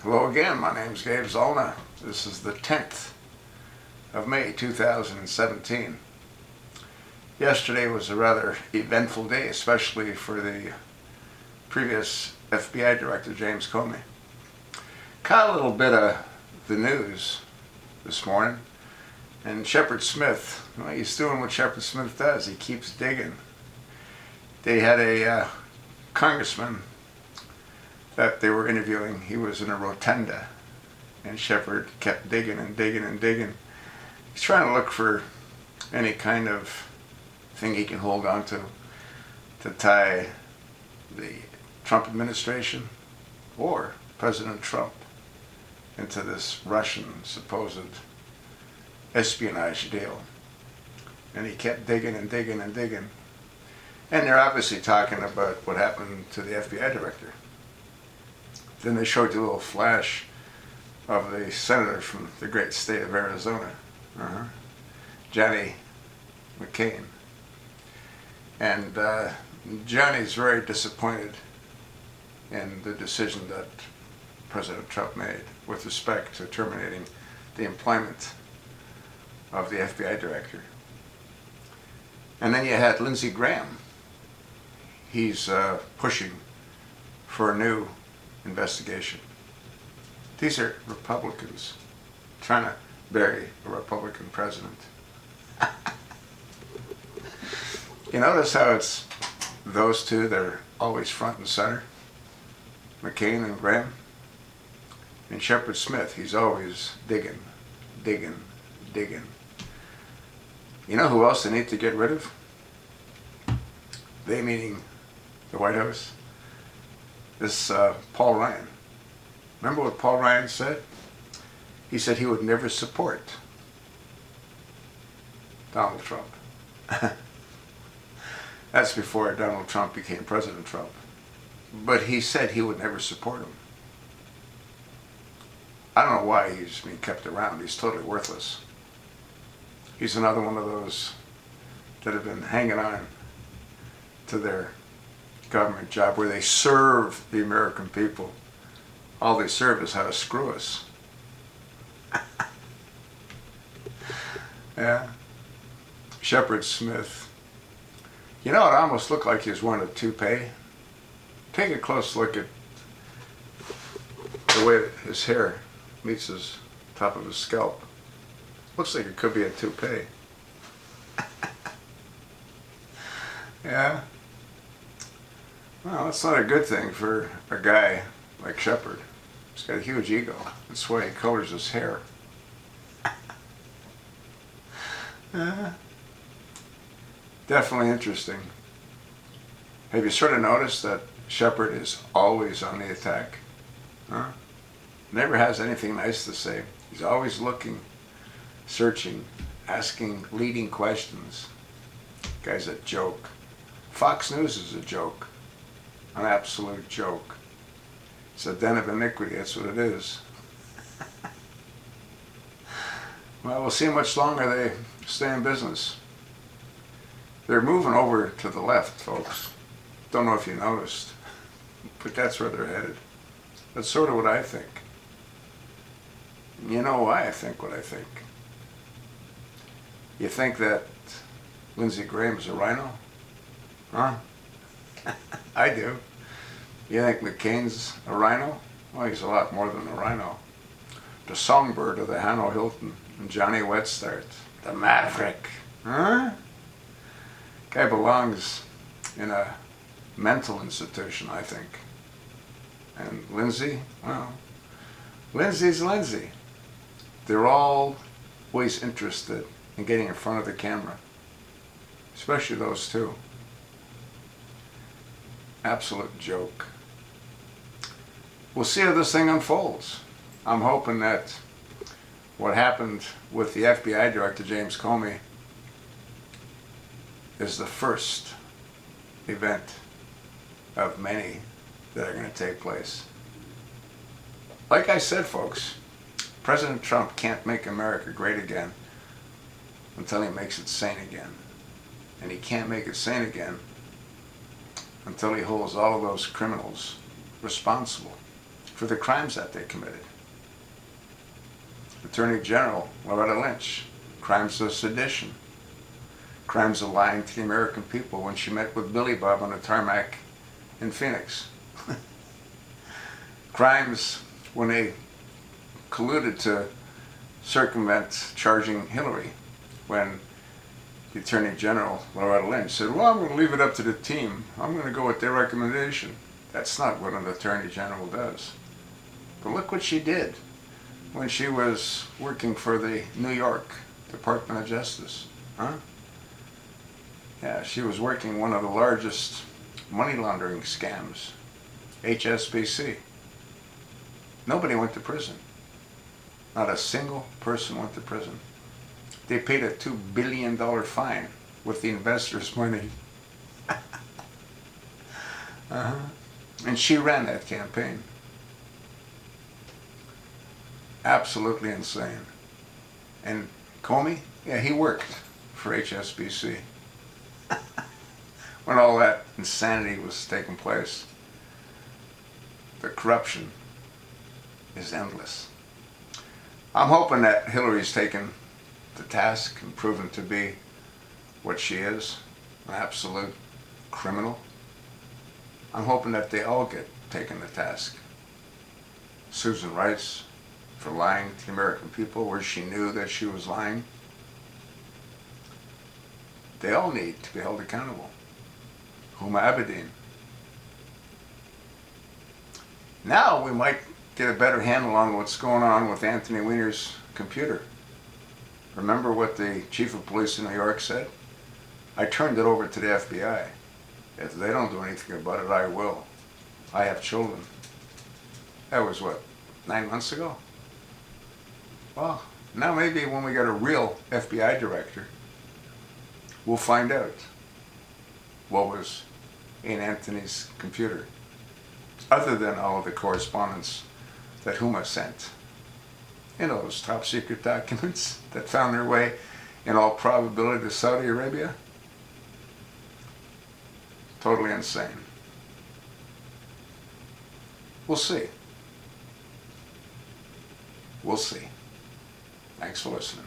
Hello again, my name's Gabe Zollner. This is the 10th of May 2017. Yesterday was a rather eventful day, especially for the previous FBI Director, James Comey. Caught a little bit of the news this morning, and Shepard Smith, well, he's doing what Shepard Smith does. He keeps digging. They had a congressman that they were interviewing. He was in a rotunda, and Shepard kept digging and digging and digging. He's trying to look for any kind of thing he can hold on to tie the Trump administration or President Trump into this Russian supposed espionage deal. And he kept digging and digging and digging. And they're obviously talking about what happened to the FBI director. Then they showed you a little flash of the senator from the great state of Arizona, Johnny McCain. And Johnny's very disappointed in the decision that President Trump made with respect to terminating the employment of the FBI director. And then you had Lindsey Graham. He's pushing for a new investigation. These are Republicans trying to bury a Republican president. You notice how it's those two that are always front and center? McCain and Graham. And Shepard Smith, he's always digging, digging, digging. You know who else they need to get rid of? They meaning the White House. This Paul Ryan. Remember what Paul Ryan said? He said he would never support Donald Trump. That's before Donald Trump became President Trump. But he said he would never support him. I don't know why he's being kept around. He's totally worthless. He's another one of those that have been hanging on to their government job where they serve the American people. All they serve is how to screw us. Yeah. Shepard Smith. You know, it almost looked like he was wearing a toupee. Take a close look at the way his hair meets his top of his scalp. Looks like it could be a toupee. Yeah. Well, that's not a good thing for a guy like Shepard. He's got a huge ego. That's why he colors his hair. Definitely interesting. Have you sort of noticed that Shepard is always on the attack? Huh? Never has anything nice to say. He's always looking, searching, asking leading questions. Guy's a joke. Fox News is a joke. An absolute joke. It's a den of iniquity, that's what it is. Well, we'll see how much longer they stay in business. They're moving over to the left, folks. Don't know if you noticed, but that's where they're headed. That's sort of what I think. You know why I think what I think. You think that Lindsey Graham's a rhino? Huh? I do. You think McCain's a rhino? Well, he's a lot more than a rhino. The songbird of the Hanno Hilton and Johnny Wetstart. The maverick. Huh? Guy belongs in a mental institution, I think. And Lindsey, well, Lindsey's Lindsey. They're all always interested in getting in front of the camera. Especially those two. Absolute joke. We'll see how this thing unfolds. I'm hoping that what happened with the FBI Director, James Comey, is the first event of many that are going to take place. Like I said, folks, President Trump can't make America great again until he makes it sane again. And he can't make it sane again until he holds all of those criminals responsible. for the crimes that they committed. Attorney General Loretta Lynch, crimes of sedition, crimes of lying to the American people when she met with Billy Bob on the tarmac in Phoenix. Crimes when they colluded to circumvent charging Hillary, when the Attorney General Loretta Lynch said, well, I'm going to leave it up to the team. I'm going to go with their recommendation. That's not what an Attorney General does. But look what she did when she was working for the New York Department of Justice. Huh? Yeah, she was working one of the largest money laundering scams, HSBC. Nobody went to prison. Not a single person went to prison. They paid a $2 billion fine with the investors' money. And she ran that campaign. Absolutely insane. And Comey, yeah, he worked for HSBC when all that insanity was taking place. The corruption is endless. I'm hoping that Hillary's taken the task and proven to be what she is, an absolute criminal. I'm hoping that they all get taken to task. Susan Rice for lying to the American people where she knew that she was lying. They all need to be held accountable. Huma Abedin. Now we might get a better handle on what's going on with Anthony Weiner's computer. Remember what the chief of police in New York said? I turned it over to the FBI. If they don't do anything about it, I will. I have children. That was what, 9 months ago? Well, now maybe when we get a real FBI director, we'll find out what was in Anthony's computer, other than all of the correspondence that Huma sent. You know, those top secret documents that found their way, in all probability, to Saudi Arabia? Totally insane. We'll see. We'll see. Thanks for listening.